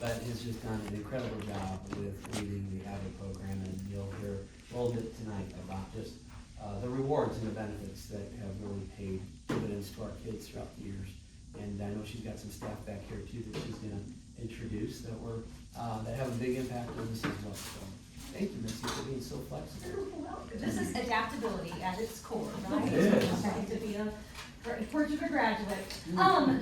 but has just done an incredible job with leading the AVID program, and you'll hear a little bit tonight about just the rewards and the benefits that have really paid dividends to our kids throughout the years. And I know she's got some staff back here too that she's gonna introduce that that have a big impact on this as well. So thank you, Missy, for being so flexible. Well, this is adaptability at its core, right? It is. To be a Portugal graduate.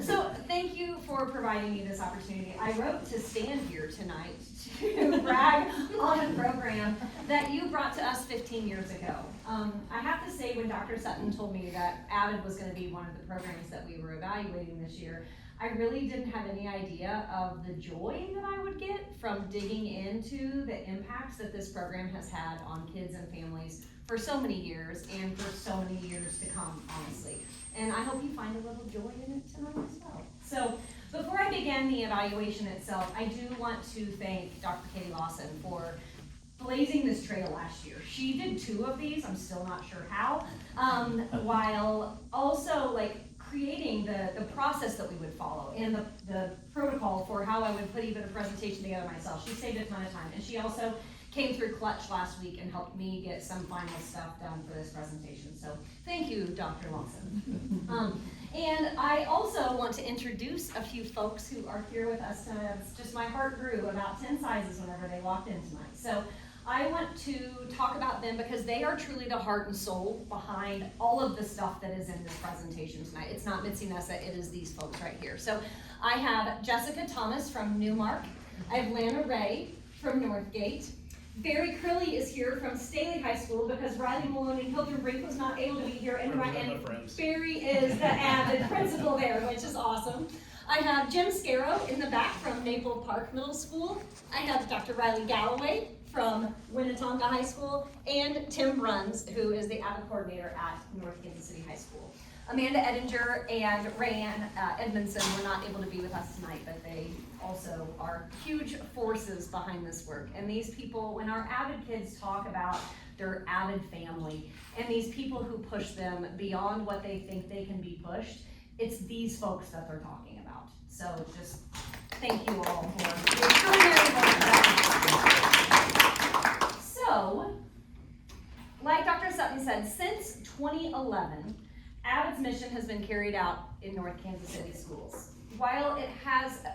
So thank you for providing me this opportunity. I wrote to stand here tonight to brag on a program that you brought to us 15 years ago. I have to say, when Dr. Sutton told me that AVID was going to be one of the programs that we were evaluating this year, I really didn't have any idea of the joy that I would get from digging into the impacts that this program has had on kids and families for so many years and for so many years to come, honestly. And I hope you find a little joy in it tonight as well. So before I begin the evaluation itself, I do want to thank Dr. Katie Lawson for blazing this trail last year. She did 2 of these, I'm still not sure how, while also creating the process that we would follow and the protocol for how I would put even a presentation together myself. She saved a ton of time, and she also came through clutch last week and helped me get some final stuff done for this presentation. So thank you, Dr. Lawson. And I also want to introduce a few folks who are here with us tonight. It's just my heart grew about 10 sizes whenever they walked in tonight. So I want to talk about them because they are truly the heart and soul behind all of the stuff that is in this presentation tonight. It's not Mitzi Nessa, it is these folks right here. So I have Jessica Thomas from Newmark. I have Lana Ray from Northgate. Barry Crilly is here from Staley High School because Riley Maloney and Hilton Brink was not able to be here, and Barry is the AVID principal there, which is awesome. I have Jim Scarrow in the back from Maple Park Middle School. I have Dr. Riley Galloway from Winnetonka High School, and Tim Bruns, who is the AVID coordinator at North Kansas City High School. Amanda Edinger and Rayanne Edmondson were not able to be with us tonight, but they also are huge forces behind this work. And these people, when our AVID kids talk about their AVID family and these people who push them beyond what they think they can be pushed, it's these folks that they're talking about. So just thank you all for your extraordinary work. So, like Dr. Sutton said, since 2011, AVID's mission has been carried out in North Kansas City schools. While AVID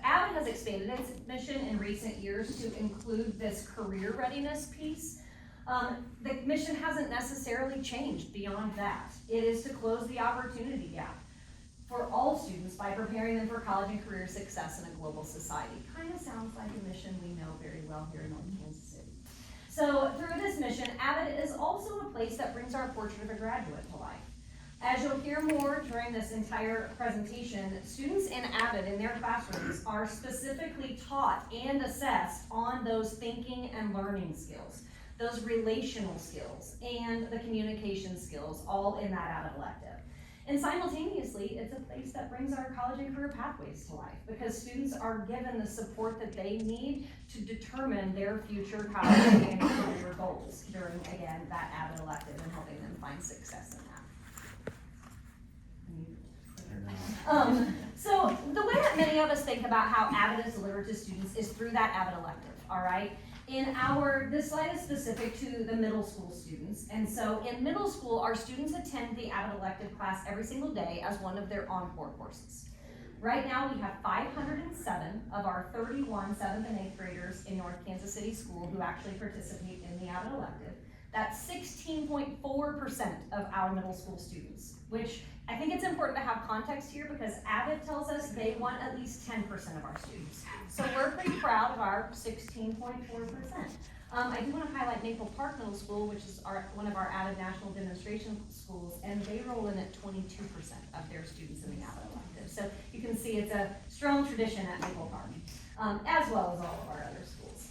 has expanded its mission in recent years to include this career readiness piece, the mission hasn't necessarily changed beyond that. It is to close the opportunity gap for all students by preparing them for college and career success in a global society. Kind of sounds like a mission we know very well here in North Kansas City. So through this mission, AVID is also a place that brings our portrait of a graduate to life. As you'll hear more during this entire presentation, students in AVID in their classrooms are specifically taught and assessed on those thinking and learning skills, those relational skills, and the communication skills, all in that AVID elective. And simultaneously, it's a place that brings our college and career pathways to life because students are given the support that they need to determine their future college and career goals during, again, that AVID elective and helping them find success in that. So the way that many of us think about how AVID is delivered to students is through that AVID elective, all right? This slide is specific to the middle school students, and so in middle school, our students attend the AVID elective class every single day as one of their encore courses. Right now, we have 507 of our 31 7th and 8th graders in North Kansas City School who actually participate in the AVID elective. That's 16.4% of our middle school students, which I think it's important to have context here because AVID tells us they want at least 10% of our students. So we're pretty proud of our 16.4%. I do want to highlight Maple Park Middle School, which is one of our AVID national demonstration schools, and they roll in at 22% of their students in the AVID elective. So you can see it's a strong tradition at Maple Park, as well as all of our other schools.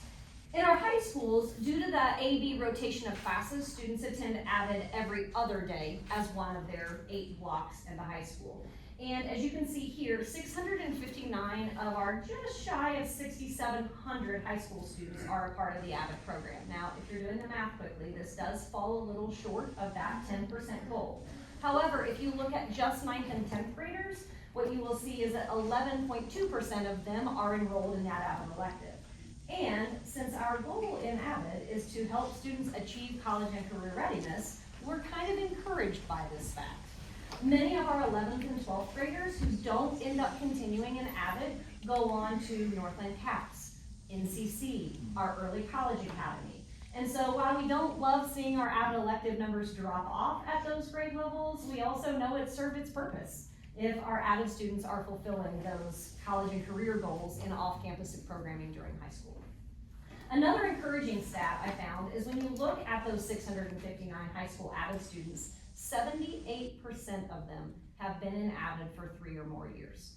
In our high schools, due to the A-B rotation of classes, students attend AVID every other day as one of their 8 blocks in the high school. And as you can see here, 659 of our just shy of 6,700 high school students are a part of the AVID program. Now, if you're doing the math quickly, this does fall a little short of that 10% goal. However, if you look at just 9th and 10th graders, what you will see is that 11.2% of them are enrolled in that Avid elective. And since our goal in Avid is to help students achieve college and career readiness, we're kind of encouraged by this fact. Many of our 11th and 12th graders who don't end up continuing in Avid go on to Northland CAPS, NCC, our early college academy. And so while we don't love seeing our Avid elective numbers drop off at those grade levels, we also know it served its purpose if our Avid students are fulfilling those college and career goals in off-campus programming during high school. Another encouraging stat I found is when you look at those 659 high school Avid students, 78% of them have been in Avid for 3 or more years.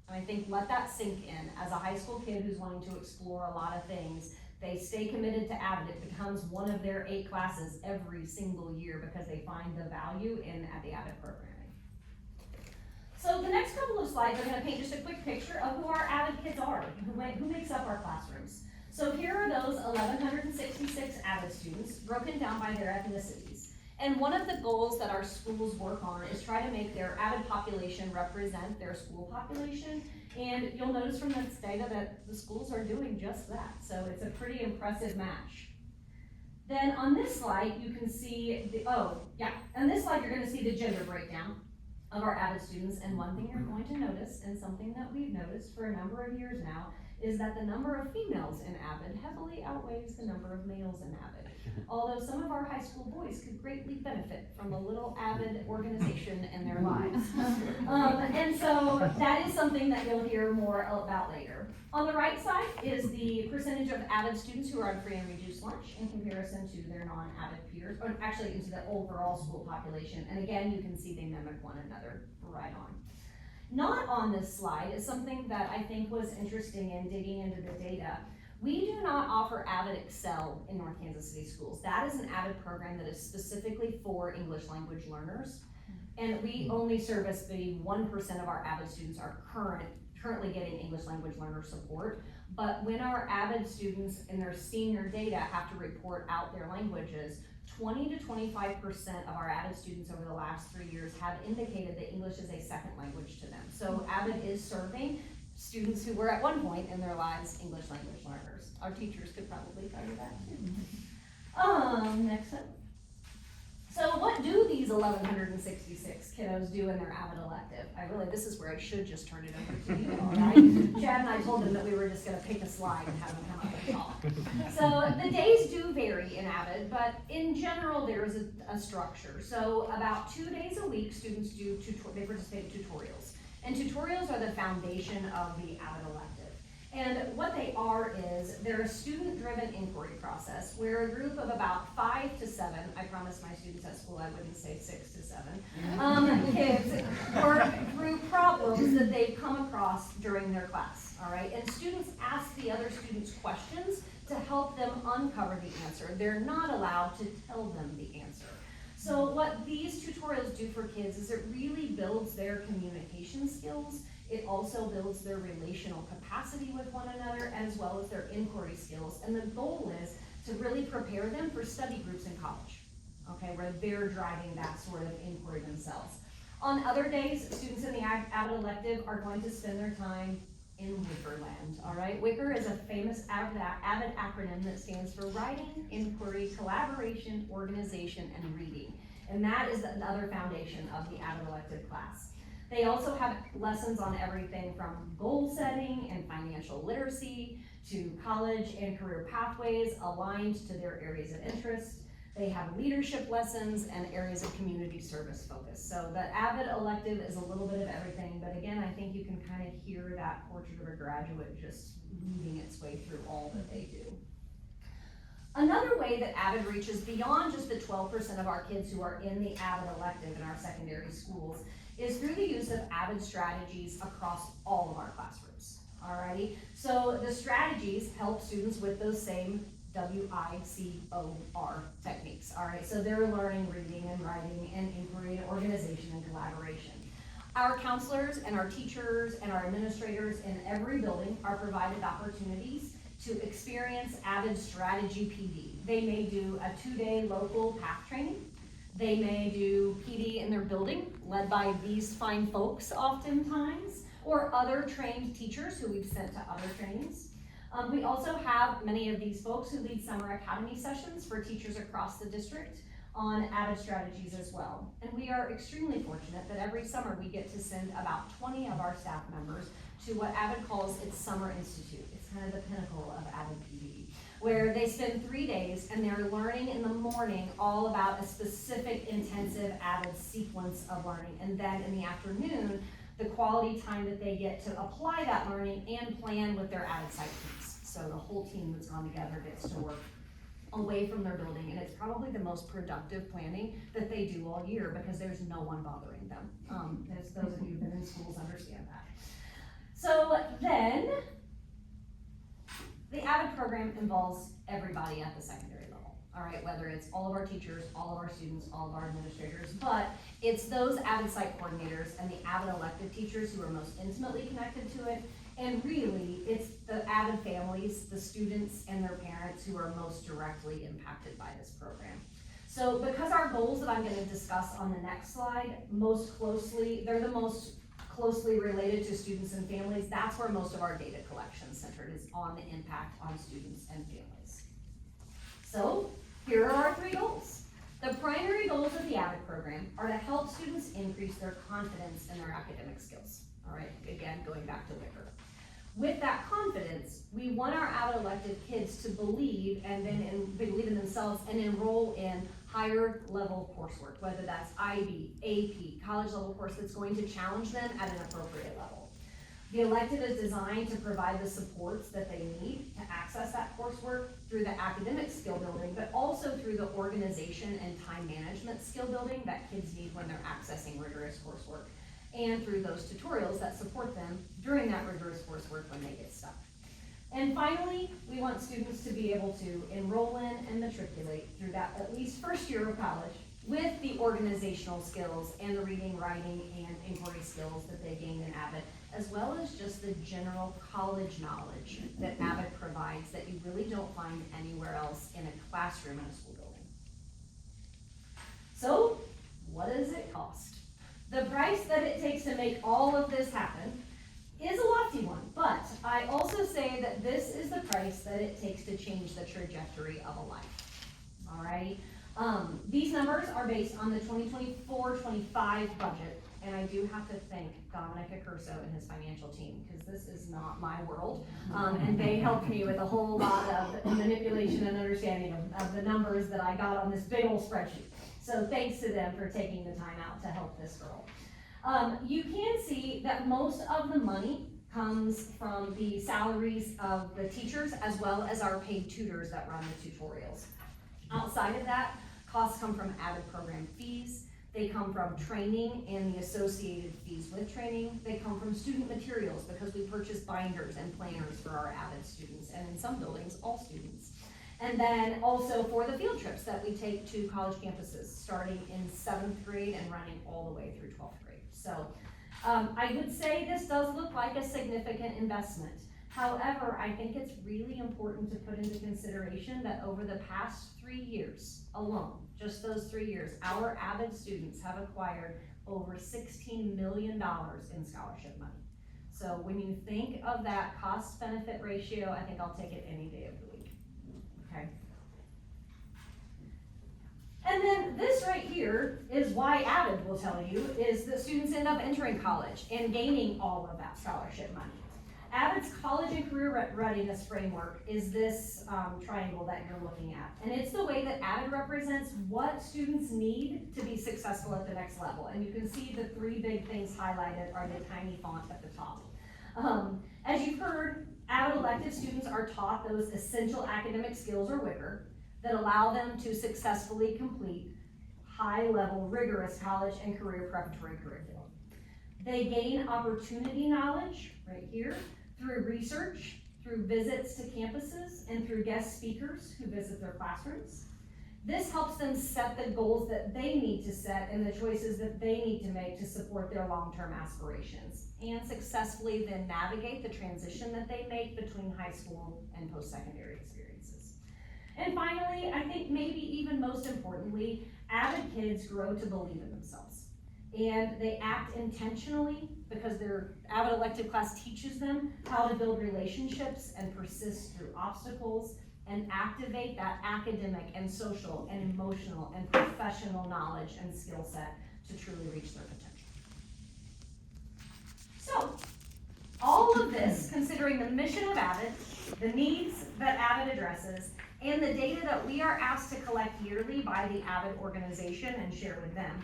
And I think let that sink in. As a high school kid who's wanting to explore a lot of things, they stay committed to Avid. It becomes one of their 8 classes every single year because they find the value in the Avid programming. So the next couple of slides are going to paint just a quick picture of who our Avid kids are, who makes up our classrooms. So here are those 1,166 Avid students broken down by their ethnicities. And one of the goals that our schools work on is try to make their Avid population represent their school population. And you'll notice from this data that the schools are doing just that. So it's a pretty impressive match. Then on this slide, you can see on this slide, you're going to see the gender breakdown of our Avid students. And one thing you're going to notice, and something that we've noticed for a number of years now, is that the number of females in Avid heavily outweighs the number of males in Avid. Although some of our high school boys could greatly benefit from a little Avid organization in their lives. And so that is something that you'll hear more about later. On the right side is the percentage of Avid students who are on free and reduced lunch in comparison to their non-Avid peers, or actually into the overall school population. And again, you can see they mimic one another right on. Not on this slide is something that I think was interesting in digging into the data. We do not offer Avid Excel in North Kansas City schools. That is an Avid program that is specifically for English language learners. And we only service the 1% of our Avid students are currently getting English language learner support. But when our Avid students in their senior data have to report out their languages, 20 to 25% of our Avid students over the last 3 years have indicated that English is a second language to them. So Avid is serving students who were at one point in their lives English language learners. Our teachers could probably tell you that too. Next up. So what do these 1,166 kiddos do in their Avid elective? This is where I should just turn it over to you all, right? Chad and I told them that we were just gonna pick a slide and have them come up and talk. So the days do vary in Avid, but in general there is a structure. So about 2 days a week, students they participate in tutorials. And tutorials are the foundation of the Avid elective. And what they are is, they're a student-driven inquiry process where a group of about 5 to 7, I promised my students at school I wouldn't say 6 to 7, kids work through problems that they've come across during their class, all right? And students ask the other students questions to help them uncover the answer. They're not allowed to tell them the answer. So what these tutorials do for kids is it really builds their communication skills. It also builds their relational capacity with one another as well as their inquiry skills. And the goal is to really prepare them for study groups in college, okay, where they're driving that sort of inquiry themselves. On other days, students in the Avid elective are going to spend their time in Wickerland, all right? Wicker is a famous Avid acronym that stands for Writing, Inquiry, Collaboration, Organization, and Reading. And that is another foundation of the Avid elective class. They also have lessons on everything from goal setting and financial literacy to college and career pathways aligned to their areas of interest. They have leadership lessons and areas of community service focus. So the Avid elective is a little bit of everything, but again, I think you can kind of hear that portrait of a graduate just weaving its way through all that they do. Another way that Avid reaches beyond just the 12% of our kids who are in the Avid elective in our secondary schools is through the use of Avid strategies across all of our classrooms, alrighty? So the strategies help students with those same WICOR techniques, all right? So they're learning reading and writing and inquiry and organization and collaboration. Our counselors and our teachers and our administrators in every building are provided opportunities to experience Avid Strategy PD. They may do a 2-day local path training. They may do PD in their building, led by these fine folks oftentimes, or other trained teachers who we've sent to other trainings. We also have many of these folks who lead summer academy sessions for teachers across the district on Avid strategies as well. And we are extremely fortunate that every summer we get to send about 20 of our staff members to what Avid calls its Summer Institute. It's kind of the pinnacle of Avid PD, where they spend 3 days and they're learning in the morning all about a specific intensive Avid sequence of learning. And then in the afternoon, the quality time that they get to apply that learning and plan with their Avid site teams. So the whole team that's gone together gets to work away from their building, and it's probably the most productive planning that they do all year because there's no one bothering them. As those of you who've been in schools understand that. So then, the Avid program involves everybody at the secondary level, all right? Whether it's all of our teachers, all of our students, all of our administrators, but it's those Avid site coordinators and the Avid elective teachers who are most intimately connected to it. And really, it's the Avid families, the students and their parents who are most directly impacted by this program. So because our goals that I'm gonna discuss on the next slide, they're the most closely related to students and families, that's where most of our data collection centered is on the impact on students and families. So here are our 3 goals. The primary goals of the Avid program are to help students increase their confidence in their academic skills. All right, again, going back to WICR. With that confidence, we want our Avid elective kids to believe in themselves and enroll in higher level coursework, whether that's IB, AP, college level course that's going to challenge them at an appropriate level. The elective is designed to provide the supports that they need to access that coursework through the academic skill building, but also through the organization and time management skill building that kids need when they're accessing rigorous coursework, and through those tutorials that support them during that rigorous coursework when they get stuck. And finally, we want students to be able to enroll in and matriculate through that at least first year of college with the organizational skills and the reading, writing, and inquiry skills that they gained in Avid, as well as just the general college knowledge that Avid provides that you really don't find anywhere else in a classroom in a school building. So, what does it cost? The price that it takes to make all of this happen is a lofty one, but I also say that this is the price that it takes to change the trajectory of a life, all right? These numbers are based on the 2024-25 budget, and I do have to thank Dominic Accurso and his financial team, because this is not my world, and they helped me with a whole lot of manipulation and understanding of the numbers that I got on this big old spreadsheet. So thanks to them for taking the time out to help this girl. You can see that most of the money comes from the salaries of the teachers as well as our paid tutors that run the tutorials. Outside of that, costs come from Avid program fees. They come from training and the associated fees with training. They come from student materials because we purchase binders and planners for our Avid students, and in some buildings, all students. And then also for the field trips that we take to college campuses, starting in 7th grade and running all the way through 12th grade. So I would say this does look like a significant investment. However, I think it's really important to put into consideration that over the past 3 years alone, just those 3 years, our Avid students have acquired over $16 million in scholarship money. So when you think of that cost-benefit ratio, I think I'll take it any day of the week. Okay. And then this right here is why Avid will tell you is that students end up entering college and gaining all of that scholarship money. Avid's college and career readiness framework is this triangle that you're looking at. And it's the way that Avid represents what students need to be successful at the next level. And you can see the 3 big things highlighted are the tiny font at the top. As you've heard, Avid elective students are taught those essential academic skills or WICR that allow them to successfully complete high-level rigorous college and career preparatory curriculum. They gain opportunity knowledge right here through research, through visits to campuses, and through guest speakers who visit their classrooms. This helps them set the goals that they need to set and the choices that they need to make to support their long-term aspirations, and successfully then navigate the transition that they make between high school and post-secondary experiences. And finally, I think maybe even most importantly, avid kids grow to believe in themselves. And they act intentionally because their avid elective class teaches them how to build relationships and persist through obstacles and activate that academic and social and emotional and professional knowledge and skill set to truly reach their potential. So, all of this, considering the mission of AVID, the needs that AVID addresses, and the data that we are asked to collect yearly by the AVID organization and share with them,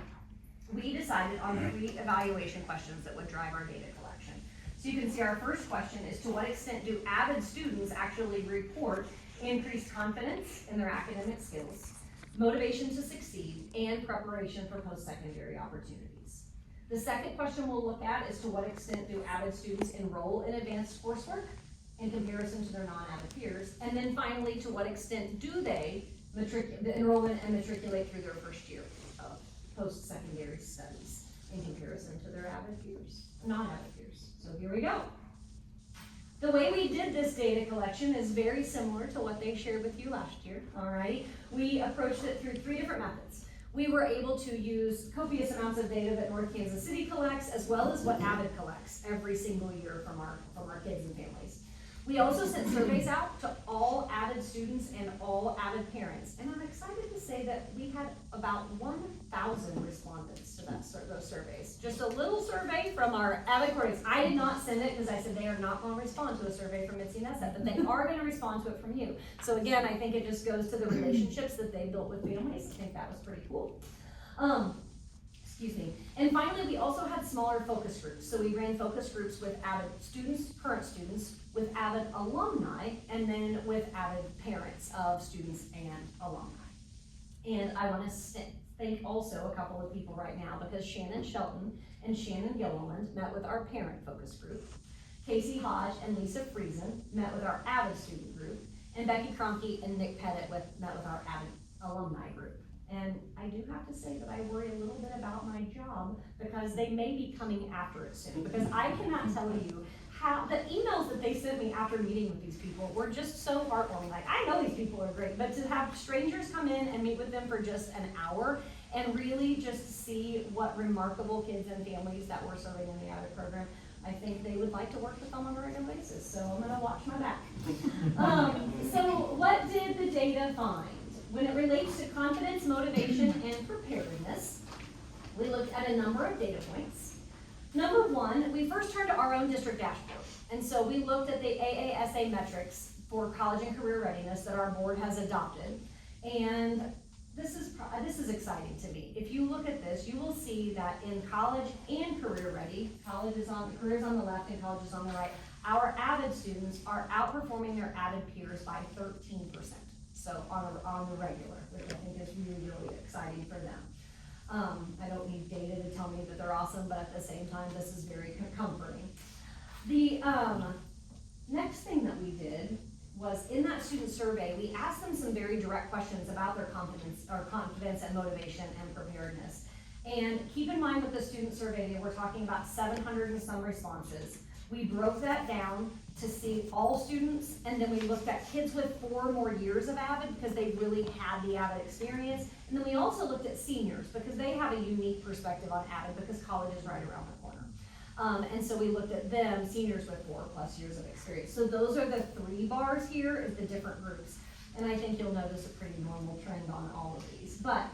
we decided on 3 evaluation questions that would drive our data collection. So you can see our first question is, to what extent do AVID students actually report increased confidence in their academic skills, motivation to succeed, and preparation for post-secondary opportunities? The second question we'll look at is, to what extent do AVID students enroll in advanced coursework in comparison to their non-AVID peers? And then finally, to what extent do they enroll in and matriculate through their first year of post-secondary studies in comparison to their AVID peers, non-AVID peers? So here we go. The way we did this data collection is very similar to what they shared with you last year, all right? We approached it through 3 different methods. We were able to use copious amounts of data that North Kansas City collects, as well as what AVID collects every single year from our kids and families. We also sent surveys out to all AVID students and all AVID parents, and I'm excited to say that we had about 1,000 respondents to those surveys. Just a little survey from our AVID coordinators. I did not send it because I said they are not going to respond to a survey from Mitzi Nessa, but they are going to respond to it from you. So again, I think it just goes to the relationships that they built with families. I think that was pretty cool. Excuse me. And finally, we also had smaller focus groups. So we ran focus groups with AVID students, current students, with AVID alumni, and then with AVID parents of students and alumni. And I want to thank also a couple of people right now, because Shannon Shelton and Shannon Gilliland met with our parent focus group. Casey Hodge and Lisa Friesen met with our AVID student group. And Becky Cronke and Nick Pettit met with our AVID alumni group. And I do have to say that I worry a little bit about my job, because they may be coming after it soon, because I cannot tell you how the emails that they sent me after meeting with these people were just so heartwarming. Like, I know these people are great, but to have strangers come in and meet with them for just an hour and really just see what remarkable kids and families that we're serving in the AVID program, I think they would like to work with them on a regular basis. So I'm gonna watch my back. So what did the data find? When it relates to confidence, motivation, and preparedness, we looked at a number of data points. Number 1, we first turned to our own district dashboard. And so we looked at the AASA metrics for college and career readiness that our board has adopted. And this is exciting to me. If you look at this, you will see that in college and career ready, career is on the left and college is on the right, our AVID students are outperforming their AVID peers by 13%. So on the regular, which I think is really, really exciting for them. I don't need data to tell me that they're awesome, but at the same time, this is very comforting. The next thing that we did was, in that student survey, we asked them some very direct questions about their confidence and motivation and preparedness. And keep in mind with the student survey, they were talking about 700 and some responses. We broke that down to see all students, and then we looked at kids with 4 more years of AVID because they really had the AVID experience. And then we also looked at seniors because they have a unique perspective on AVID because college is right around the corner. And so we looked at them, seniors with 4+ years of experience. So those are the 3 bars here is the different groups. And I think you'll notice a pretty normal trend on all of these. But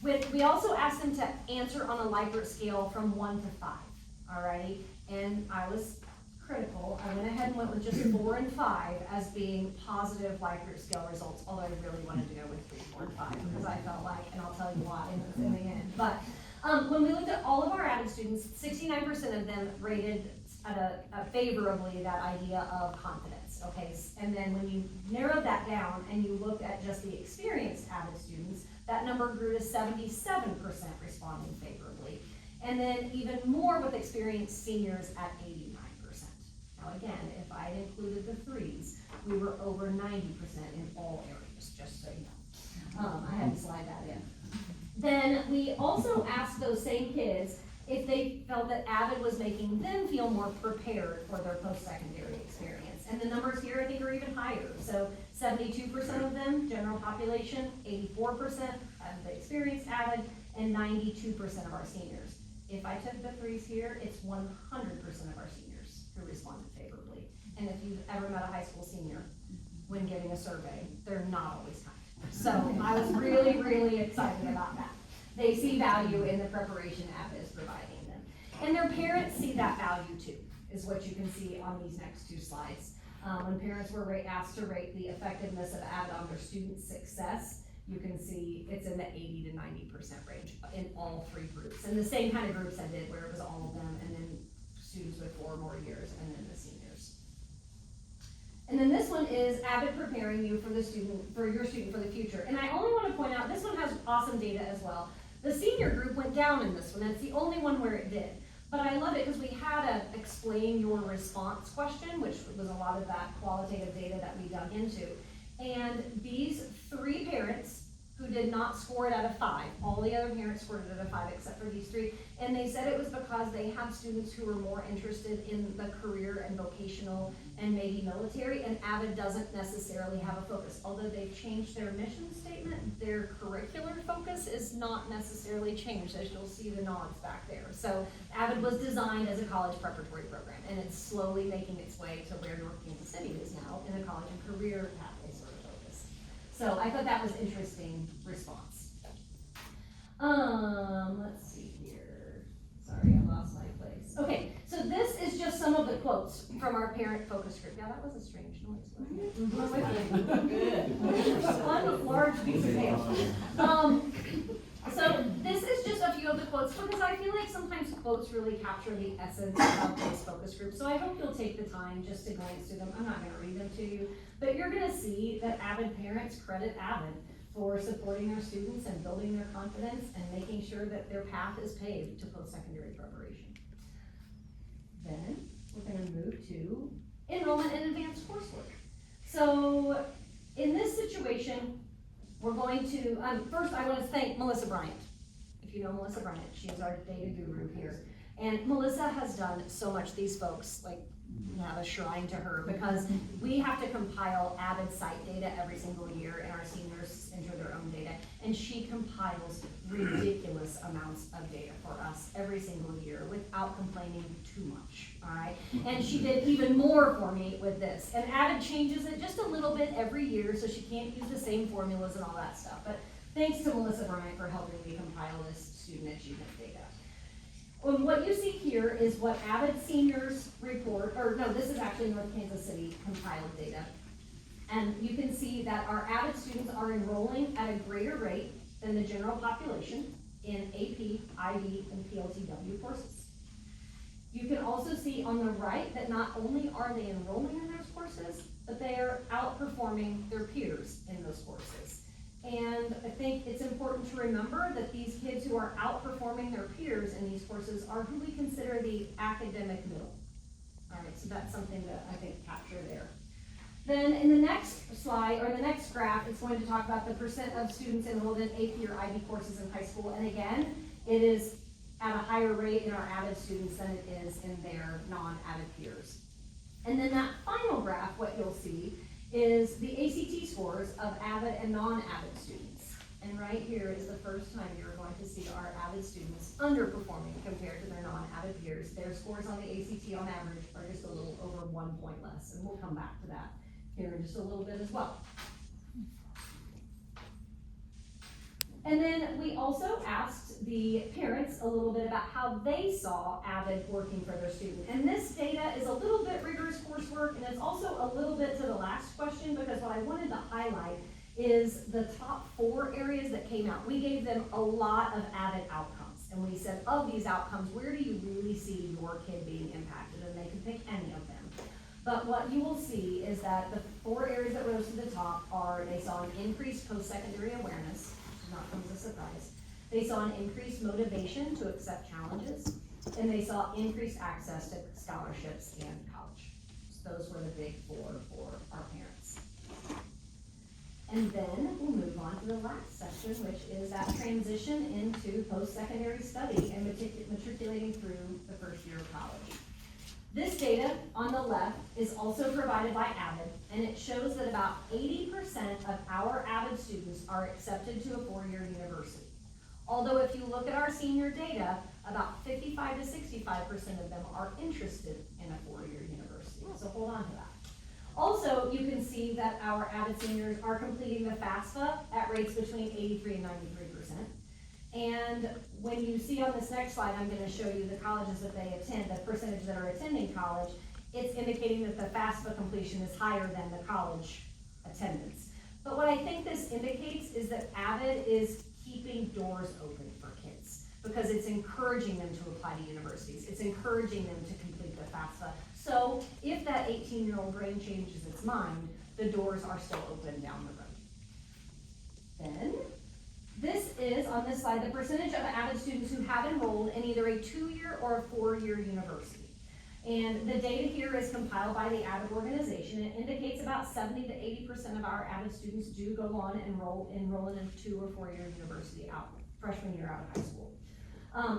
we also asked them to answer on a Likert scale from 1 to 5, all right? And I was critical. I went ahead and went with just 4 and 5 as being positive Likert scale results, although I really wanted to go with 3, 4, and 5 because I felt like, and I'll tell you why in the end. But when we looked at all of our AVID students, 69% of them rated favorably that idea of confidence, okay? And then when you narrowed that down and you looked at just the experienced AVID students, that number grew to 77% responding favorably. And then even more with experienced seniors at 89%. Now again, if I had included the 3s, we were over 90% in all areas, just so you know. I had to slide that in. Then we also asked those same kids if they felt that AVID was making them feel more prepared for their post-secondary experience. And the numbers here, I think, are even higher. So 72% of them, general population, 84% of the experienced Avid, and 92% of our seniors. If I took the threes here, it's 100% of our seniors who responded favorably. And if you've ever met a high school senior when giving a survey, they're not always kind. So I was really, really excited about that. They see value in the preparation Avid is providing them. And their parents see that value too, is what you can see on these next two slides. When parents were asked to rate the effectiveness of Avid on their student success, you can see it's in the 80 to 90% range in all three groups. And the same kind of groups I did where it was all of them, and then students with 4 or more years, and then the seniors. And then this one is Avid preparing you for your student for the future. And I only want to point out, this one has awesome data as well. The senior group went down in this one. That's the only one where it did. But I love it because we had a explain your response question, which was a lot of that qualitative data that we dug into. And these 3 parents who did not score it out of 5, all the other parents scored it out of 5 except for these 3, and they said it was because they had students who were more interested in the career and vocational and maybe military, and Avid doesn't necessarily have a focus. Although they've changed their mission statement, their curricular focus is not necessarily changed, as you'll see the nods back there. So Avid was designed as a college preparatory program, and it's slowly making its way to where North Kansas City is now, in a college and career pathway sort of focus. So I thought that was interesting response. Let's see here. Sorry, I lost my place. Okay, so this is just some of the quotes from our parent focus group. Yeah, that was a strange noise. One large piece of hail. So this is just a few of the quotes because I feel like sometimes quotes really capture the essence of this focus group. So I hope you'll take the time just to glance through them. I'm not going to read them to you, but you're going to see that Avid parents credit Avid for supporting their students and building their confidence and making sure that their path is paved to post-secondary preparation. Then we're going to move to enrollment in advanced coursework. So in this situation, we're going to, first I want to thank Melissa Bryant. If you know Melissa Bryant, she's our data guru here. And Melissa has done so much. These folks, like, have a shrine to her because we have to compile Avid site data every single year, and our seniors enter their own data. And she compiles ridiculous amounts of data for us every single year without complaining too much, all right? And she did even more for me with this. And Avid changes it just a little bit every year, so she can't use the same formulas and all that stuff. But thanks to Melissa Bryant for helping me compile this student achievement data. And what you see here is what Avid seniors report, or no, this is actually North Kansas City compiled data. And you can see that our Avid students are enrolling at a greater rate than the general population in AP, IB, and PLTW courses. You can also see on the right that not only are they enrolling in those courses, but they are outperforming their peers in those courses. And I think it's important to remember that these kids who are outperforming their peers in these courses are who we consider the academic middle. All right, so that's something to, I think, capture there. Then in the next slide, or the next graph, it's going to talk about the percent of students enrolled in AP or IB courses in high school. And again, it is at a higher rate in our Avid students than it is in their non-Avid peers. And then that final graph, what you'll see is the ACT scores of Avid and non-Avid students. And right here is the first time you're going to see our Avid students underperforming compared to their non-Avid peers. Their scores on the ACT on average are just a little over 1 point less, and we'll come back to that here in just a little bit as well. And then we also asked the parents a little bit about how they saw Avid working for their student. And this data is a little bit rigorous coursework, and it's also a little bit to the last question, because what I wanted to highlight is the top 4 areas that came out. We gave them a lot of Avid outcomes, and we said, of these outcomes, where do you really see your kid being impacted? And they could pick any of them. But what you will see is that the 4 areas that rose to the top are, they saw an increased post-secondary awareness, not comes as a surprise. They saw an increased motivation to accept challenges, and they saw increased access to scholarships and college. So those were the big 4 for our parents. And then we'll move on to the last section, which is that transition into post-secondary study and matriculating through the first year of college. This data on the left is also provided by Avid, and it shows that about 80% of our Avid students are accepted to a four-year university. Although if you look at our senior data, about 55 to 65% of them are interested in a four-year university, so hold on to that. Also, you can see that our Avid seniors are completing the FAFSA at rates between 83 and 93%. And when you see on this next slide, I'm gonna show you the colleges that they attend, the percentage that are attending college, it's indicating that the FAFSA completion is higher than the college attendance. But what I think this indicates is that Avid is keeping doors open for kids, because it's encouraging them to apply to universities. It's encouraging them to complete the FAFSA. So if that 18-year-old brain changes its mind, the doors are still open down the road. Then, this is, on this slide, the percentage of Avid students who have enrolled in either a 2-year or a 4-year university. And the data here is compiled by the Avid organization. It indicates about 70 to 80% of our Avid students do go on and enroll in a 2 or 4-year university freshman year out of high school.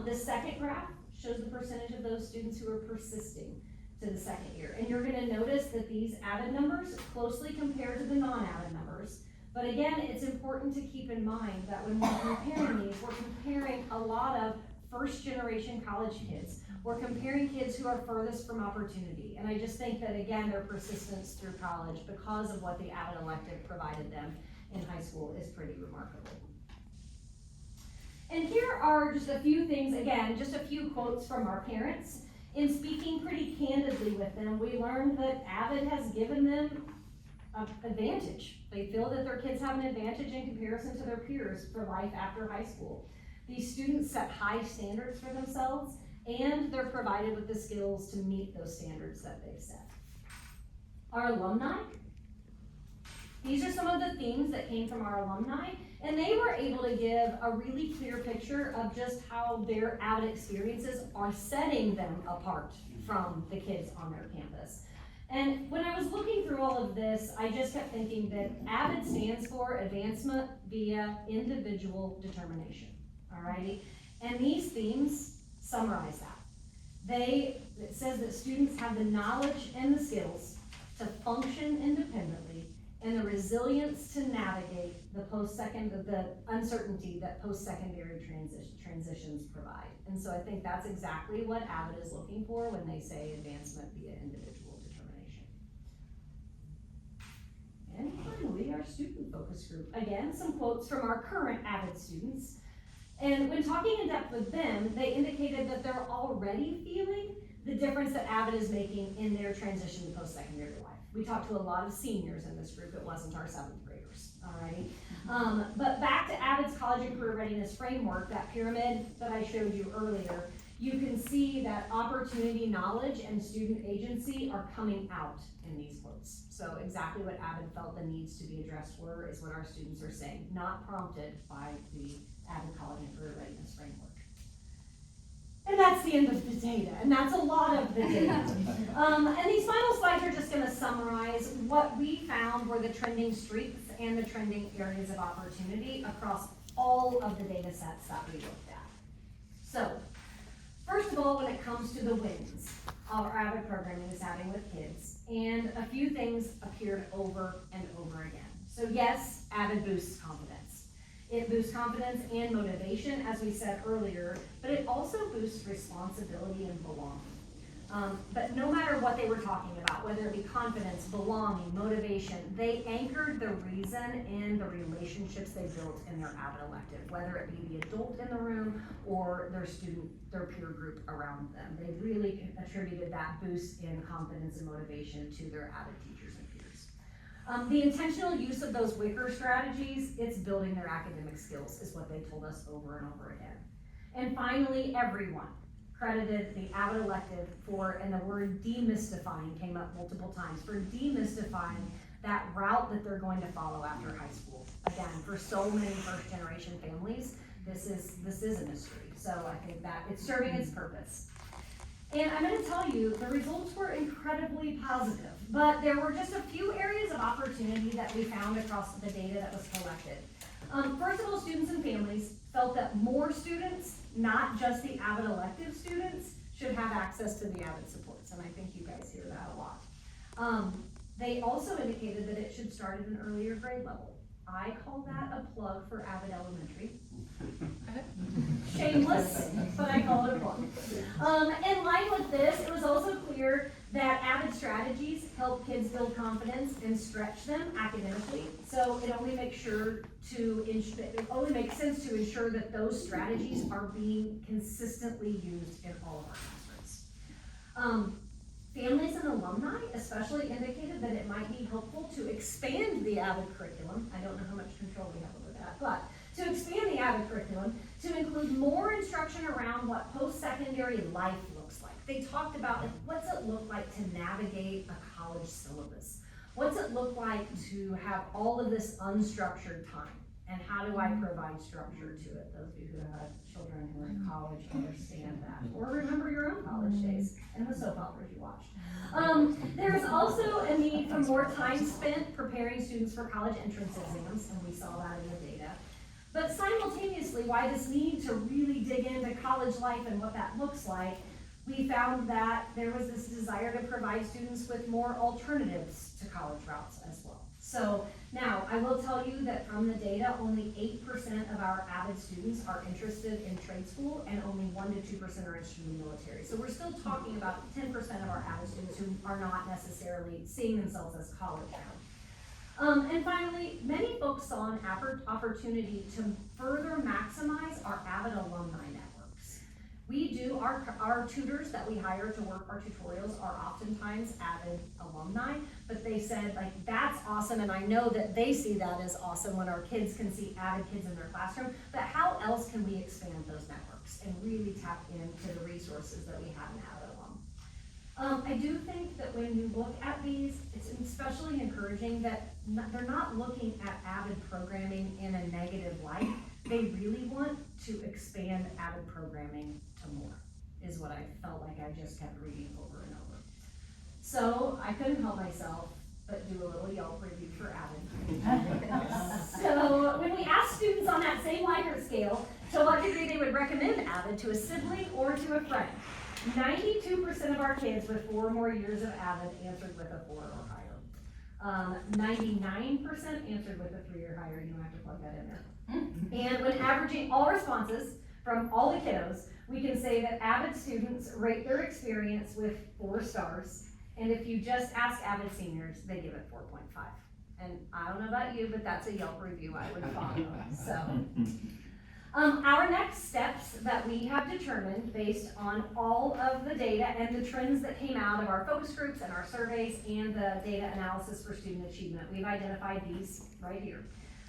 The second graph shows the percentage of those students who are persisting to the second year. And you're gonna notice that these Avid numbers closely compare to the non-Avid numbers. But again, it's important to keep in mind that when we're comparing these, we're comparing a lot of first-generation college kids. We're comparing kids who are furthest from opportunity. And I just think that, again, their persistence through college, because of what the Avid elective provided them in high school, is pretty remarkable. And here are just a few things, again, just a few quotes from our parents. In speaking pretty candidly with them, we learned that Avid has given them an advantage. They feel that their kids have an advantage in comparison to their peers for life after high school. These students set high standards for themselves, and they're provided with the skills to meet those standards that they've set. Our alumni, these are some of the themes that came from our alumni, and they were able to give a really clear picture of just how their Avid experiences are setting them apart from the kids on their campus. And when I was looking through all of this, I just kept thinking that Avid stands for Advancement via Individual Determination, alrighty? And these themes summarize that. It says that students have the knowledge and the skills to function independently and the resilience to navigate the uncertainty that post-secondary transitions provide. And so I think that's exactly what Avid is looking for when they say advancement via individual determination. And finally, our student focus group. Again, some quotes from our current Avid students. And when talking in depth with them, they indicated that they're already feeling the difference that Avid is making in their transition to post-secondary life. We talked to a lot of seniors in this group. It wasn't our 7th graders, alrighty? But back to Avid's College and Career Readiness Framework, that pyramid that I showed you earlier, you can see that opportunity, knowledge, and student agency are coming out in these quotes. So exactly what Avid felt the needs to be addressed were is what our students are saying, not prompted by the Avid College and Career Readiness Framework. And that's the end of the data, and that's a lot of the data. And these final slides are just gonna summarize what we found were the trending streaks and the trending areas of opportunity across all of the data sets that we looked at. So, first of all, when it comes to the wins our Avid programming is having with kids, and a few things appeared over and over again. So yes, Avid boosts confidence. It boosts confidence and motivation, as we said earlier, but it also boosts responsibility and belonging. But no matter what they were talking about, whether it be confidence, belonging, motivation, they anchored the reason in the relationships they built in their Avid elective, whether it be the adult in the room or their peer group around them. They really attributed that boost in confidence and motivation to their Avid teachers and peers. The intentional use of those Wicker strategies, it's building their academic skills, is what they told us over and over again. And finally, everyone credited the Avid elective for, and the word demystifying came up multiple times, for demystifying that route that they're going to follow after high school. Again, for so many first-generation families, this is a mystery. So I think that it's serving its purpose. And I'm going to tell you, the results were incredibly positive, but there were just a few areas of opportunity that we found across the data that was collected. First of all, students and families felt that more students, not just the Avid elective students, should have access to the Avid supports, and I think you guys hear that a lot. They also indicated that it should start at an earlier grade level. I call that a plug for Avid Elementary. Shameless, but I call it a plug. In line with this, it was also clear that Avid strategies help kids build confidence and stretch them academically. So it only makes sense to ensure that those strategies are being consistently used in all of our classrooms. Families and alumni especially indicated that it might be helpful to expand the Avid curriculum. I don't know how much control we have over that, but to expand the Avid curriculum to include more instruction around what post-secondary life looks like. They talked about what's it look like to navigate a college syllabus? What's it look like to have all of this unstructured time? And how do I provide structure to it? Those of you who have children who are in college understand that. Or remember your own college days and the soap operas you watched. There's also a need for more time spent preparing students for college entrance exams, and we saw that in the data. But simultaneously, why this need to really dig into college life and what that looks like, we found that there was this desire to provide students with more alternatives to college routes as well. So now, I will tell you that from the data, only 8% of our Avid students are interested in trade school, and only 1 to 2% are interested in the military. So we're still talking about 10% of our Avid students who are not necessarily seeing themselves as college bound. And finally, many folks saw an opportunity to further maximize our Avid alumni networks. We do, our tutors that we hire to work our tutorials are oftentimes Avid alumni, but they said, like, that's awesome, and I know that they see that as awesome when our kids can see Avid kids in their classroom, but how else can we expand those networks and really tap into the resources that we have in Avid alum? I do think that when you look at these, it's especially encouraging that they're not looking at Avid programming in a negative light. They really want to expand Avid programming to more, is what I felt like I just kept reading over and over. So I couldn't help myself but do a little Yelp review for Avid. So when we asked students on that same Likert scale to what degree they would recommend Avid to a sibling or to a friend, 92% of our kids with 4 or more years of Avid answered with a 4 or higher. 99% answered with a 3 or higher. You don't have to plug that in there. And when averaging all responses from all the kiddos, we can say that Avid students rate their experience with 4 stars. And if you just ask Avid seniors, they give it 4.5. And I don't know about you, but that's a Yelp review I would follow. So. Our next steps that we have determined based on all of the data and the trends that came out of our focus groups and our surveys and the data analysis for student achievement, we've identified these right here.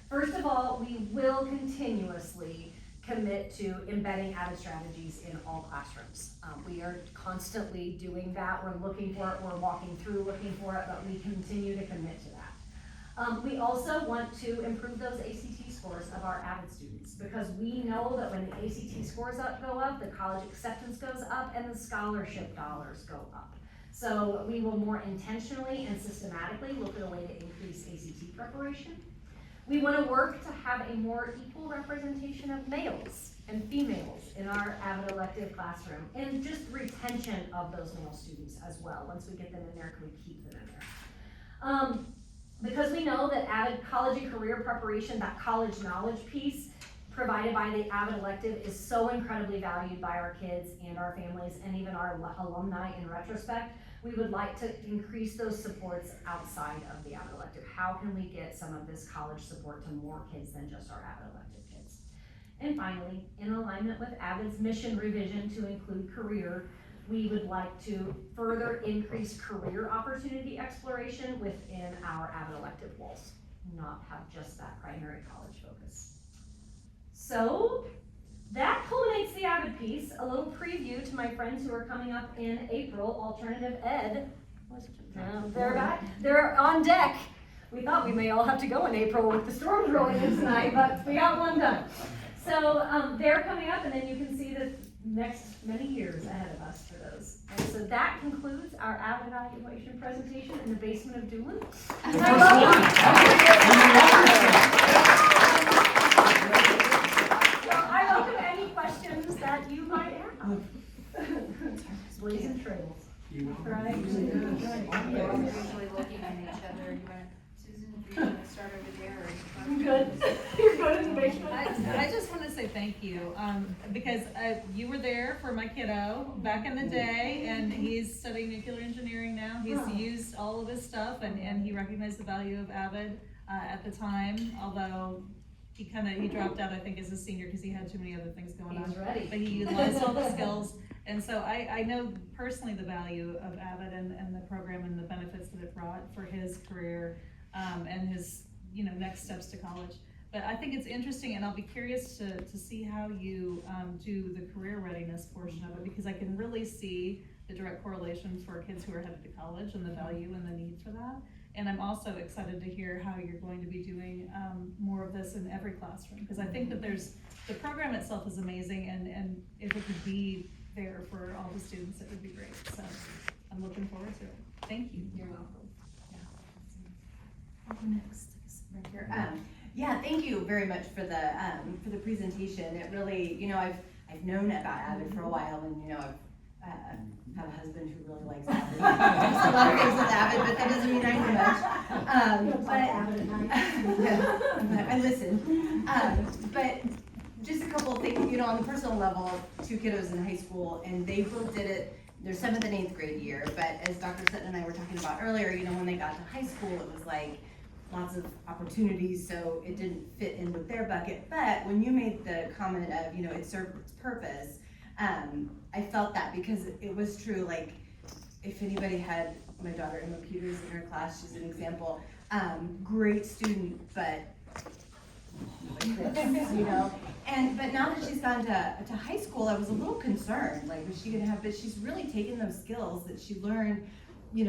First of all, we will continuously commit to embedding Avid strategies in all classrooms. We are constantly doing that. We're looking for it, we're walking through looking for it, but we continue to commit to that. We also want to improve those ACT scores of our Avid students, because we know that when the ACT scores go up, the college acceptance goes up, and the scholarship dollars go up. So we will more intentionally and systematically look at a way to increase ACT preparation. We want to work to have a more equal representation of males and females in our Avid elective classroom, and just retention of those male students as well. Once we get them in there, can we keep them in there? Because we know that Avid college and career preparation, that college knowledge piece provided by the Avid elective, is so incredibly valued by our kids and our families and even our alumni in retrospect. We would like to increase those supports outside of the Avid elective. How can we get some of this college support to more kids than just our Avid elective kids? And finally, in alignment with Avid's mission revision to include career, we would like to further increase career opportunity exploration within our Avid elective walls, not have just that primary college focus. So that culminates the Avid piece. A little preview to my friends who are coming up in April, Alternative Ed. They're back. They're on deck. We thought we may all have to go in April with the storms rolling in tonight, but we got one done. So they're coming up, and then you can see the next many years ahead of us for those. And so that concludes our Avid evaluation presentation in the basement of Doolin. I welcome any questions that you might have. blazing trails. Right. We're all usually looking at each other. Susan, if you want to start over there, or you Good. You're good in the basement. I just want to say thank you, because you were there for my kiddo back in the day, and he's studying nuclear engineering now. He's used all of his stuff, and he recognized the value of Avid at the time, although he dropped out, I think, as a senior because he had too many other things going on. He was ready. But he utilized all the skills, and so I know personally the value of Avid and the program and the benefits that it brought for his career, and his, next steps to college. But I think it's interesting, and I'll be curious to see how you do the career readiness portion of it, because I can really see the direct correlation for kids who are headed to college and the value and the need for that. And I'm also excited to hear how you're going to be doing more of this in every classroom, because I think that the program itself is amazing, and if it could be there for all the students, it would be great. So I'm looking forward to it. Thank you. You're welcome. Next, right here. Yeah, thank you very much for the presentation. It really, I've known about Avid for a while, and I've have a husband who really likes Avid. I do a lot of things with Avid, but that doesn't mean I know much. I listen. But just a couple of things, on the personal level, 2 kiddos in high school, and they both did it their 7th and 8th grade year. But as Dr. Sutton and I were talking about earlier, when they got to high school, it was like lots of opportunities, so it didn't fit in with their bucket. But when you made the comment of, it served its purpose, I felt that, because it was true. Like, if anybody had my daughter Emma Peters in her class, she's an example, great student, but like this, but now that she's gone to high school, I was a little concerned, like, was she gonna have, but she's really taken those skills that she learned,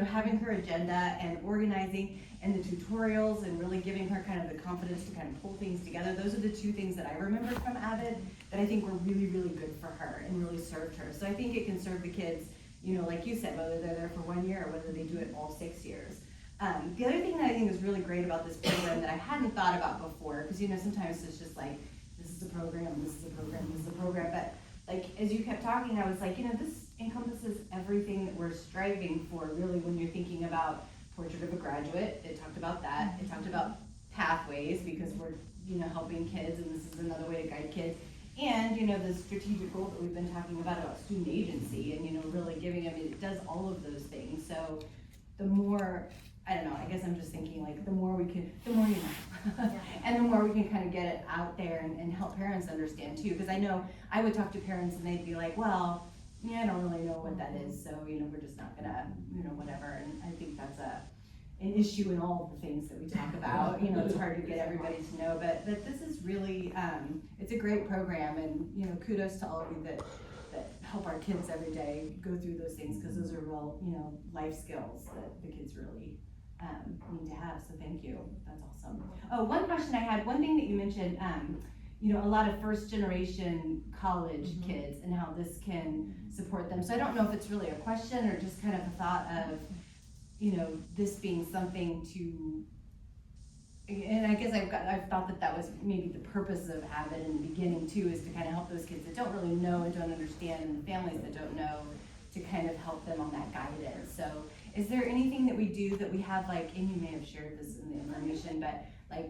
having her agenda and organizing and the tutorials, and really giving her kind of the confidence to kind of pull things together. Those are the 2 things that I remember from Avid that I think were really, really good for her and really served her. So I think it can serve the kids, like you said, whether they're there for 1 year or whether they do it all 6 years. The other thing that I think is really great about this program that I hadn't thought about before, because sometimes it's just like, this is a program, this is a program, this is a program, but like, as you kept talking, I was like, this encompasses everything that we're striving for, really, when you're thinking about Portrait of a Graduate. It talked about that. It talked about pathways, because we're, helping kids, and this is another way to guide kids. And, the strategic goal that we've been talking about student agency, and, really giving, it does all of those things. So the more, I don't know, I guess I'm just thinking, like, the more you know. And the more we can kind of get it out there and help parents understand too. Because I know I would talk to parents and they'd be like, well, I don't really know what that is, so, we're just not gonna, whatever. And I think that's an issue in all of the things that we talk about. It's hard to get everybody to know, but this is really, it's a great program, and, kudos to all of you that help our kids every day go through those things, because those are real, life skills that the kids really need to have. So thank you. That's awesome. Oh, one question I had, one thing that you mentioned, a lot of first generation college kids and how this can support them. So I don't know if it's really a question or just kind of a thought of, this being something to, and I guess I've thought that was maybe the purpose of Avid in the beginning too, is to kind of help those kids that don't really know and don't understand, and the families that don't know, to kind of help them on that guidance. So is there anything that we do that we have, like, and you may have shared this in the information, but like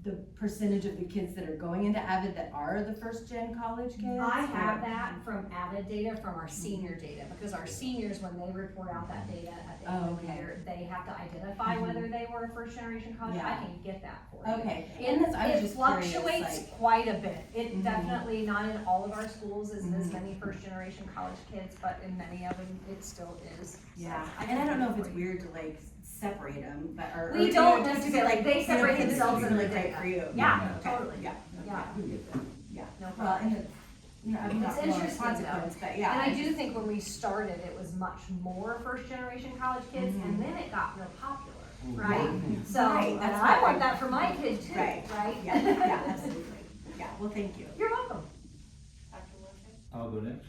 the percentage of the kids that are going into Avid that are the first gen college kids? I have that from Avid data, from our senior data, because our seniors, when they report out that data at the end of the year, they have to identify whether they were a first generation college. I can get that for you. Okay. And I was it just fluctuates curious, like, quite a bit. It definitely, not in all of our schools is as many first generation college kids, but in many of them it still is. yeah. So And I don't know if it's weird to like separate them, but we don't necessarily, like, they separate themselves in the really great data. for you. Yeah, Okay. totally. Yeah. Yeah. You can get that. Yeah. No Well, problem. and I'm It's not more interesting, consequence, though. but yeah. And I do think when we started, it was much more first generation college kids, and then it got real popular, right? So, Right, and that's I right. want that for my kid too, Right. right? Yeah, absolutely. Yeah, well, thank you. You're welcome. Dr. Wilson? I'll go next.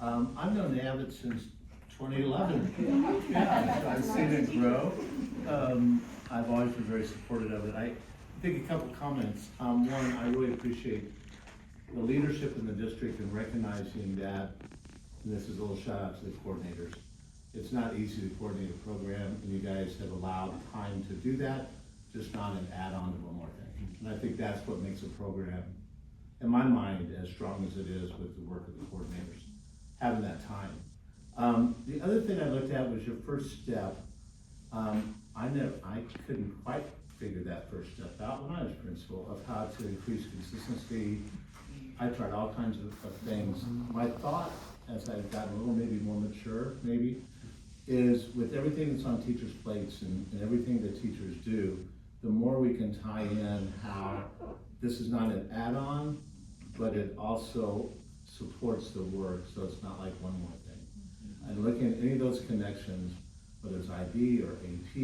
I've known Avid since 2011. Yeah, I've seen it grow. I've always been very supportive of it. I think a couple comments. One, I really appreciate the leadership in the district in recognizing that and this is a little shout out to the coordinators. It's not easy to coordinate a program, and you guys have allowed time to do that, just not an add-on to one more thing. And I think that's what makes a program, in my mind, as strong as it is with the work of the coordinators, having that time. The other thing I looked at was your first step. I couldn't quite figure that first step out when I was principal, of how to increase consistency. I tried all kinds of things. My thought, as I've gotten a little maybe more mature, maybe, is with everything that's on teachers' plates and everything that teachers do, the more we can tie in how this is not an add-on, but it also supports the work, so it's not like one more thing. And looking at any of those connections, whether it's IB or AP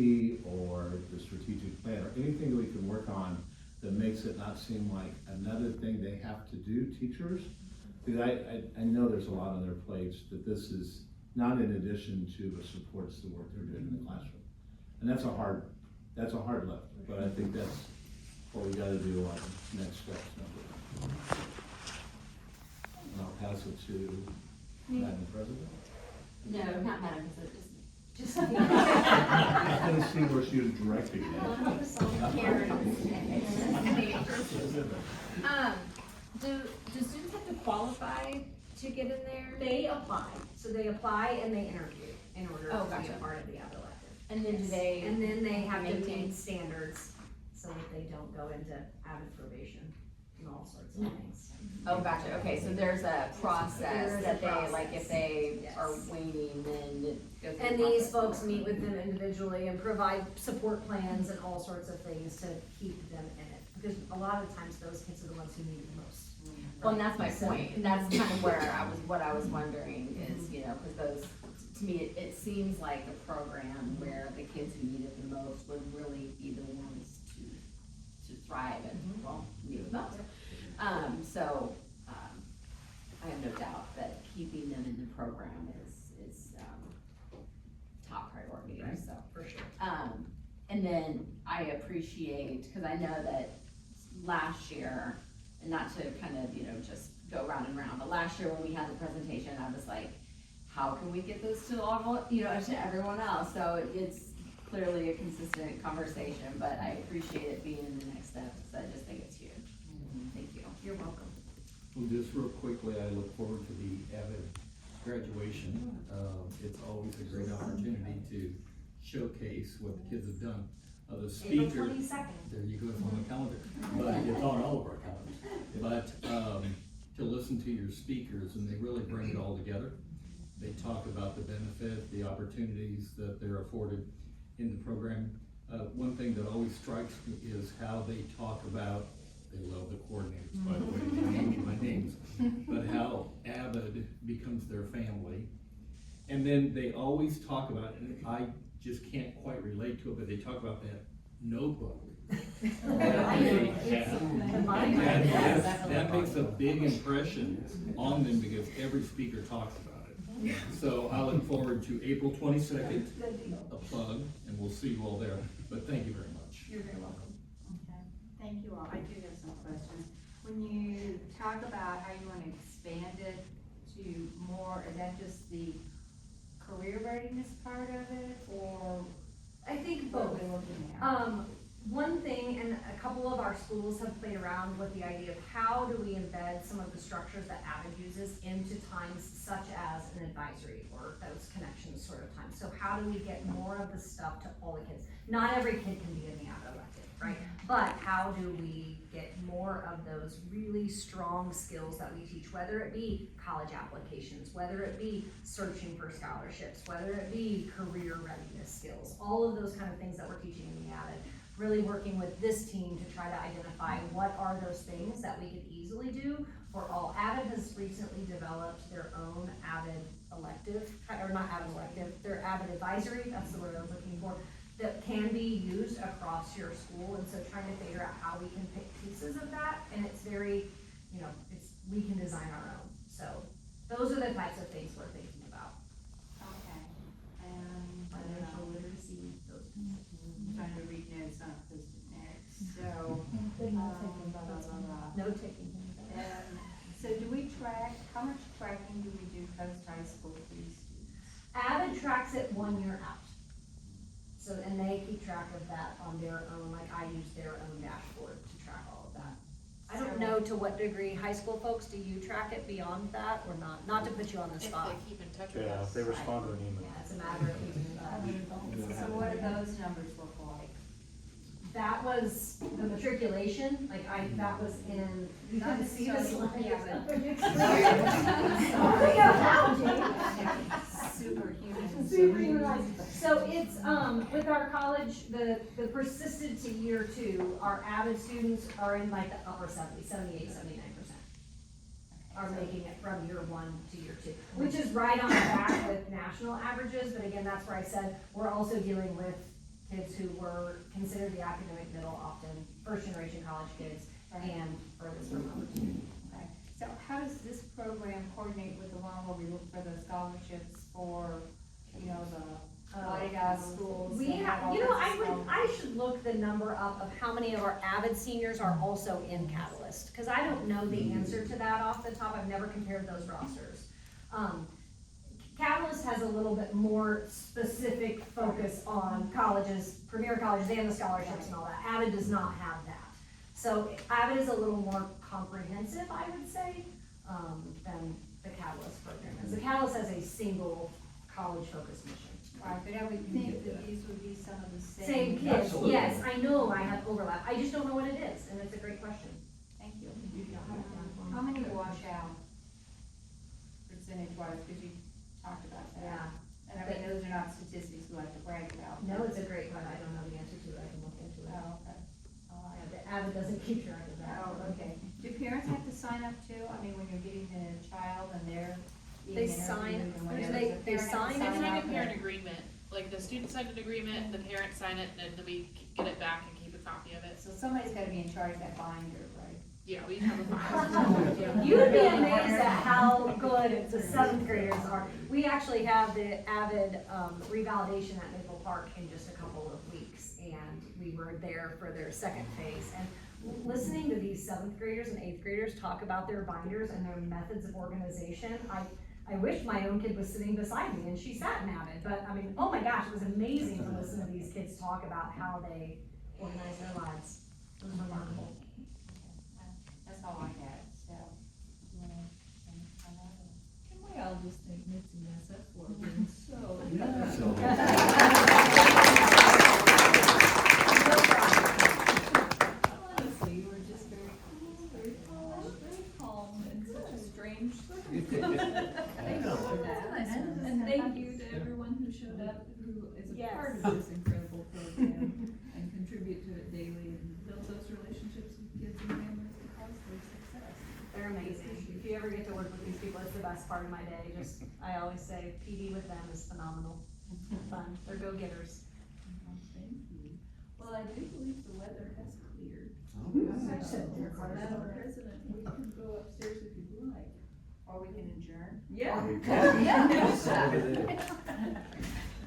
or the strategic plan or anything that we can work on that makes it not seem like another thing they have to do, teachers. Because I know there's a lot on their plates, that this is not in addition to, but supports the work they're doing in the classroom. And that's a hard lift, but I think that's what we gotta do on next steps. And I'll pass it to Madam President. No, not Madam President, just. I was gonna see where she was directing that. Do students have to qualify to get in there? They apply, so they apply and they interview in order Oh, to be gotcha. a part of the Avid elective. And then do Yes. they? And then they have to maintain? meet standards so that they don't go into Avid probation and all sorts of things. Oh, gotcha, okay, so there's a There process is a that they, like, process. if they Yes. are waiting, then it goes through And the these process. folks meet with them individually and provide support plans and all sorts of things to keep them in it. Because a lot of times those kids are the ones who need it the most. Well, and that's my So- point, and that's kind of where what I was wondering is, you know, cause those, to me, it seems like a program where the kids who need it the most would really be the ones to thrive and, well, need it the most. I have no doubt that keeping them in the program is top priority, Right. so. For sure. And then I appreciate, cause I know that last year, and not to kind of, you know, just go round and round, but last year when we had the presentation, I was like, how can we get this to all, you know, to everyone else? So it's clearly a consistent conversation, but I appreciate it being in the next step, because I just think it's huge. Thank you. You're welcome. Well, just real quickly, I look forward to the Avid graduation. It's always a great opportunity to showcase what the kids have done. The April speaker, 22nd. there you go, it's on the calendar, but it's on all of our calendars. But, to listen to your speakers, and they really bring it all together. They talk about the benefit, the opportunities that they're afforded in the program. One thing that always strikes me is how they talk about, they love the coordinators, by the way, they name me my names, but how Avid becomes their family. And then they always talk about, and I just can't quite relate to it, but they talk about that notebook. That makes a big impression on them because every speaker talks about it. So I look forward to April 22nd, a plug, and we'll see you all there. But thank you very much. You're very welcome. Okay, thank you all. I do have some questions. When you talk about how you want to expand it to more, is that just the career readiness part of it, or I think what are both. we looking at? One thing, and a couple of our schools have played around with the idea of how do we embed some of the structures that Avid uses into times such as an advisory or those connections sort of times. So how do we get more of the stuff to all the kids? Not every kid can be in the Avid elective, right? But how do we get more of those really strong skills that we teach, whether it be college applications, whether it be searching for scholarships, whether it be career readiness skills, all of those kind of things that we're teaching in the Avid. Really working with this team to try to identify what are those things that we could easily do for all. Avid has recently developed their own Avid elective, or not Avid elective, their Avid advisory, that's the word I was looking for, that can be used across your school, and so trying to figure out how we can pick pieces of that, and it's very, you know, we can design our own. So those are the types of things we're thinking about. Okay, and, Financial literacy, those kinds of I'm trying to read notes on this next, so, blah, blah, blah. No taking. So do we track, how much tracking do we do post high school? tracks it 1 year out. So, and they keep track of that on their own, like I use their own dashboard to track all of that. I don't know to what degree, high school folks, do you track it beyond that or not? Not to put you on the If spot. they keep in touch with Yeah, us. if they respond to an email. Yeah, it's a matter of keeping that. So what do those numbers look like? That was the matriculation, like that was in, you couldn't see this line. Yeah, but- Superhuman. Superhuman. So it's, with our college, the persisted to year 2, our avid students are in like the upper 70s, 78, 79%. Are making it from year 1 to year 2, which is right on track with national averages, but again, that's where I said, we're also dealing with kids who were considered the academic middle, often first generation college kids, and furthest from opportunity. Okay. So how does this program coordinate with the one where we look for the scholarships for, you know, the light out schools? We and have, all you know, kinds of I should look the number up of how many of our avid seniors are also in Catalyst, because I don't know the answer to that off the top, I've never compared those rosters. Catalyst has a little bit more specific focus on colleges, premier colleges and the scholarships and all that. Avid does not have that. So Avid is a little more comprehensive, I would say, than the Catalyst program. Because the Catalyst has a single college-focused mission. Right, but I would think that these would be some of the Same same. kids, Absolutely. yes, I know I have overlap, I just don't know what it is, and it's a great question. Thank you. How many wash out percentage wise, because you talked about that? Yeah, And I mean, those are not statistics we like to brag about. no, it's a great one, I don't know the answer to it, I can look into it. Oh, okay. All Yeah, right. the Avid doesn't keep track of that. Oh, okay. Do parents have to sign up too? I mean, when you're getting the child and they're They being sign- interviewed and whatever, they- does the they parent have to sign It's it? like up a parent or- agreement, like the student signed an agreement, the parents sign it, and then we get it back and keep a copy of it. So somebody's gotta be in charge of that binder, right? Yeah, we have a file. You'd be amazed at how good the 7th graders are. We actually have the Avid revalidation at Maple Park in just a couple of weeks, and we were there for their second phase. And listening to these 7th graders and 8th graders talk about their binders and their methods of organization, I wish my own kid was sitting beside me and she sat in Avid, but I mean, oh my gosh, it was amazing to listen to these kids talk about how they organize their lives. It was remarkable. That's all I had, so. You wanna, find out? Can we all just thank Mitzi Messa for being so. Honestly, you were just very cool, very polished, very calm, and such a strange. And thank you to everyone who showed up, who is a part of this incredible program and contribute to it daily and build those relationships with kids and families that cause their success. They're amazing. If you ever get to work with these people, it's the best part of my day. Just, I always say, PD with them is phenomenal. Fun. They're go-getters. Thank you. Well, I do believe the weather has cleared. Madam President, we can go upstairs if you'd like. Or we can adjourn. Yeah.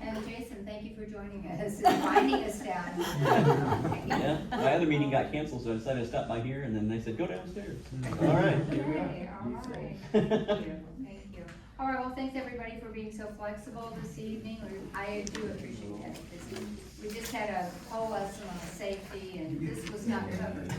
And Jason, thank you for joining us and finding us down. Yeah, my other meeting got canceled, so I decided to stop by here, and then they said, go downstairs. All right. Okay, all right. Thank you. Thank you. All right, well, thanks everybody for being so flexible this evening. I do appreciate that, because we just had a whole lesson on safety, and this was not covered.